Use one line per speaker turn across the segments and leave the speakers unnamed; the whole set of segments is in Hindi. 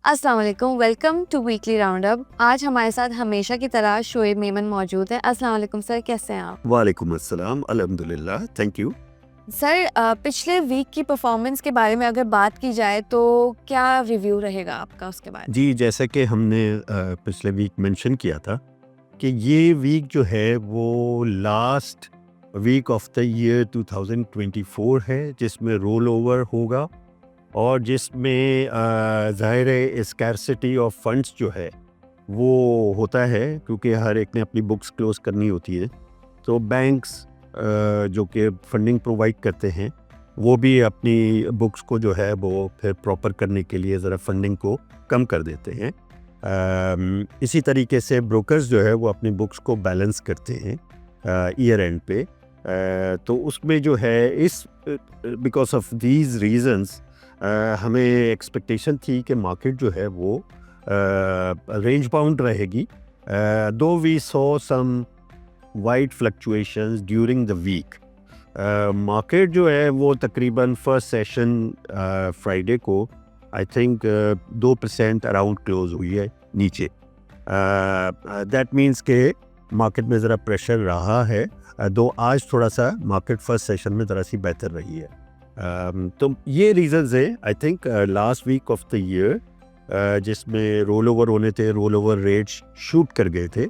अस्सलाम वालेकुम, वेलकम टू वीकली राउंडअप। आज हमारे साथ हमेशा की तरह शोएब मेमन मौजूद है। अस्सलाम वालेकुम सर, कैसे हैं आप?
वालेकुम अस्सलाम, अल्हम्दुलिल्लाह, थैंक यू।
सर पिछले वीक की परफॉर्मेंस के बारे में अगर बात की जाए तो क्या रिव्यू रहेगा आपका उसके बारे में?
जी, जैसा कि हमने पिछले वीक मेंशन किया था कि ये वीक जो है वो last week of the year 2024 है, जिसमें रोल ओवर होगा और जिसमें ज़ाहिर है स्कैरसिटी ऑफ फंड्स जो है वो होता है, क्योंकि हर एक ने अपनी बुक्स क्लोज करनी होती है। तो बैंक्स जो कि फंडिंग प्रोवाइड करते हैं वो भी अपनी बुक्स को जो है वो फिर प्रॉपर करने के लिए ज़रा फंडिंग को कम कर देते हैं। इसी तरीके से ब्रोकर्स जो है वो अपनी बुक्स को बैलेंस करते हैं ईयर एंड पे। तो उसमें जो है इस बिकॉज ऑफ दीज रीजंस हमें एक्सपेक्टेशन थी कि मार्केट जो है वो रेंज बाउंड रहेगी, though we saw some wide fluctuations during the week. Market जो है वो तकरीबन फर्स्ट सेशन फ्राइडे को आई थिंक 2% अराउंड क्लोज हुई है नीचे। दैट मीन्स के मार्केट में ज़रा प्रेशर रहा है, दो आज थोड़ा सा मार्केट फर्स्ट सेशन में ज़रा सी बेहतर रही है। तो ये रीजंस है I think last week of the year जिसमें रोल ओवर होने थे, रोल ओवर रेट्स शूट कर गए थे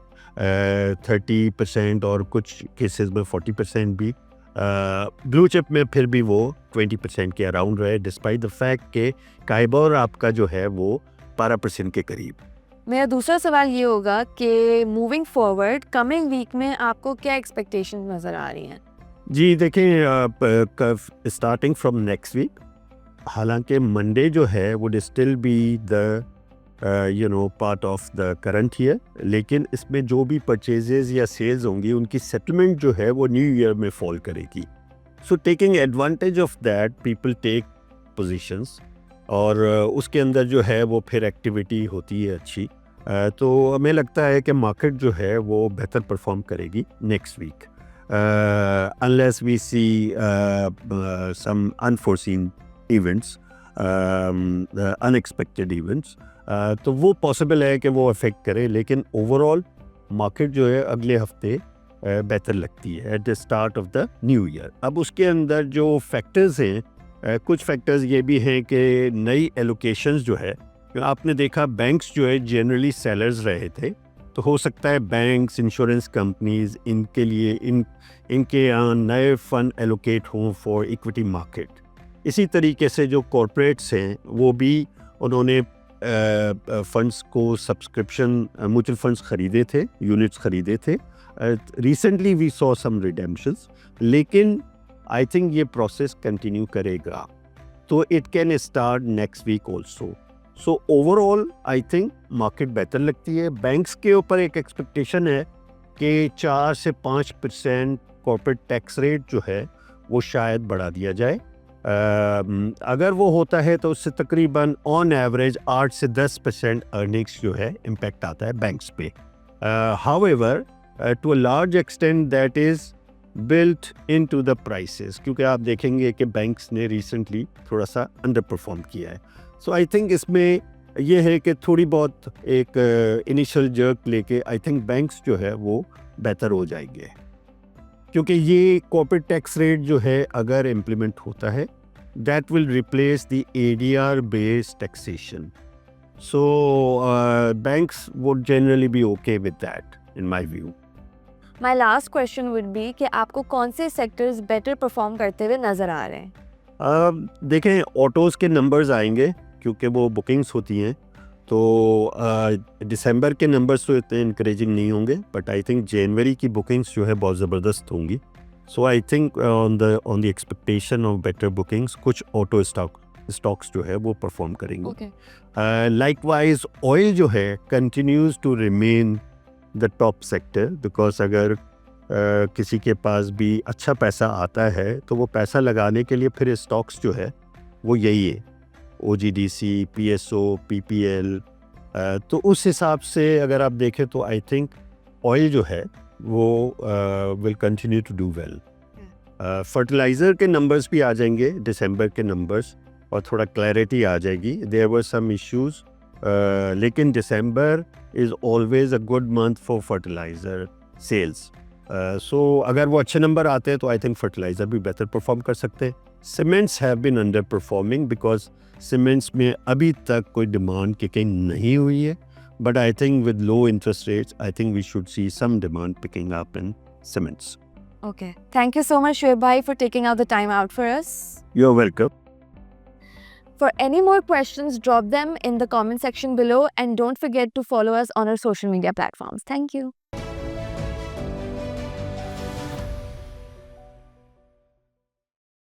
30% और कुछ केसेस में 40% भी। ब्लू चिप में फिर भी वो 20% के अराउंड रहे, डिस्पाइट द फैक्ट के काइबर आपका जो है वो 12% के करीब।
मेरा दूसरा सवाल ये होगा कि मूविंग फॉरवर्ड कमिंग वीक में आपको क्या एक्सपेक्टेशन नज़र आ रही हैं?
जी देखें, स्टार्टिंग फ्रॉम नेक्स्ट वीक, हालांकि मंडे जो है would still be the part of the current year, लेकिन इसमें जो भी परचेजेज या सेल्स होंगी उनकी सेटलमेंट जो है वो न्यू ईयर में फॉल करेगी। So taking advantage of that people take positions और उसके अंदर जो है वो फिर एक्टिविटी होती है अच्छी। तो हमें लगता है कि मार्केट जो है वो बेहतर परफॉर्म करेगी next week, unless we see some unforeseen events, unexpected events. तो वो पॉसिबल है कि वो अफेक्ट करे, लेकिन ओवरऑल मार्केट जो है अगले हफ्ते बेहतर लगती है at the start of the new year. अब उसके अंदर जो फैक्टर्स हैं, कुछ फैक्टर्स ये भी हैं कि नई एलोकेशंस जो है, आपने देखा बैंक्स जो है जनरली सेलर्स रहे थे, तो हो सकता है बैंक्स, इंश्योरेंस कंपनीज, इनके लिए इनके यहाँ नए फंड एलोकेट हों फॉर इक्विटी मार्केट। इसी तरीके से जो कॉरपोरेट्स हैं वो भी उन्होंने फंड्स को सब्सक्रिप्शन म्यूचुअल फंड्स खरीदे थे, यूनिट्स खरीदे थे। Recently we saw some redemptions, लेकिन आई थिंक ये प्रोसेस कंटिन्यू करेगा, तो it can start next week also. So overall I think market बेहतर लगती है। बैंक्स के ऊपर एक एक्सपेक्टेशन है कि 4 से 5% कॉर्पोरेट टैक्स रेट जो है वो शायद बढ़ा दिया जाए। अगर वो होता है तो उससे तकरीबन ऑन एवरेज 8 से 10% अर्निंग्स जो है इम्पैक्ट आता है बैंक्स पे। However to a large extent that is built into the prices, क्योंकि आप देखेंगे कि बैंक्स ने रिसेंटली थोड़ा सा अंडर परफॉर्म किया है। सो आई थिंक इसमें ये है कि थोड़ी बहुत एक इनिशियल जर्क लेके आई थिंक बैंक्स जो है वो बेहतर हो जाएंगे, क्योंकि ये कॉर्पोरेट टैक्स रेट जो है अगर इम्प्लीमेंट होता है that will replace the ADR based taxation. So banks would generally be okay with that in my view.
My last question would be कि आपको कौन से सेक्टर्स बेटर परफॉर्म करते हुए नज़र आ रहे हैं?
देखें, ऑटोज़ के नंबर्स आएंगे क्योंकि वो बुकिंग्स होती हैं, तो दिसंबर के नंबर्स तो इतने इंकरेजिंग नहीं होंगे, बट आई थिंक जनवरी की बुकिंग्स जो है बहुत ज़बरदस्त होंगी। So I think on the expectation of better bookings कुछ ऑटो स्टॉक्स जो है वो परफॉर्म करेंगे।
ओके।
लाइकवाइज ऑयल जो है continues to remain the top sector, because अगर किसी के पास भी अच्छा पैसा आता है तो वो पैसा लगाने के लिए फिर स्टॉक्स जो है वो यही है, OGDC, PSO, PPL। तो उस हिसाब से अगर आप देखें तो आई थिंक ऑयल जो है वो will continue to do well. Fertiliser के नंबर्स भी आ जाएंगे, दिसंबर के नंबर्स, और थोड़ा क्लैरिटी आ जाएगी। देयर वर सम इश्यूज लेकिन December is always a good month for fertiliser sales. So अगर वो अच्छे नंबर आते हैं तो आई थिंक फर्टिलाइज़र भी बेहतर परफॉर्म कर सकते हैं। Cements have been underperforming because cements में अभी तक कोई डिमांड किकिंग नहीं हुई है, but I think with low interest rates I think we should see some demand picking up in cements.
Okay. Thank you so much, Shoaib bhai, for taking out the time out for us.
You are welcome.
For any more questions, drop them in the comment section below and don't forget to follow us on our social media platforms. Thank you.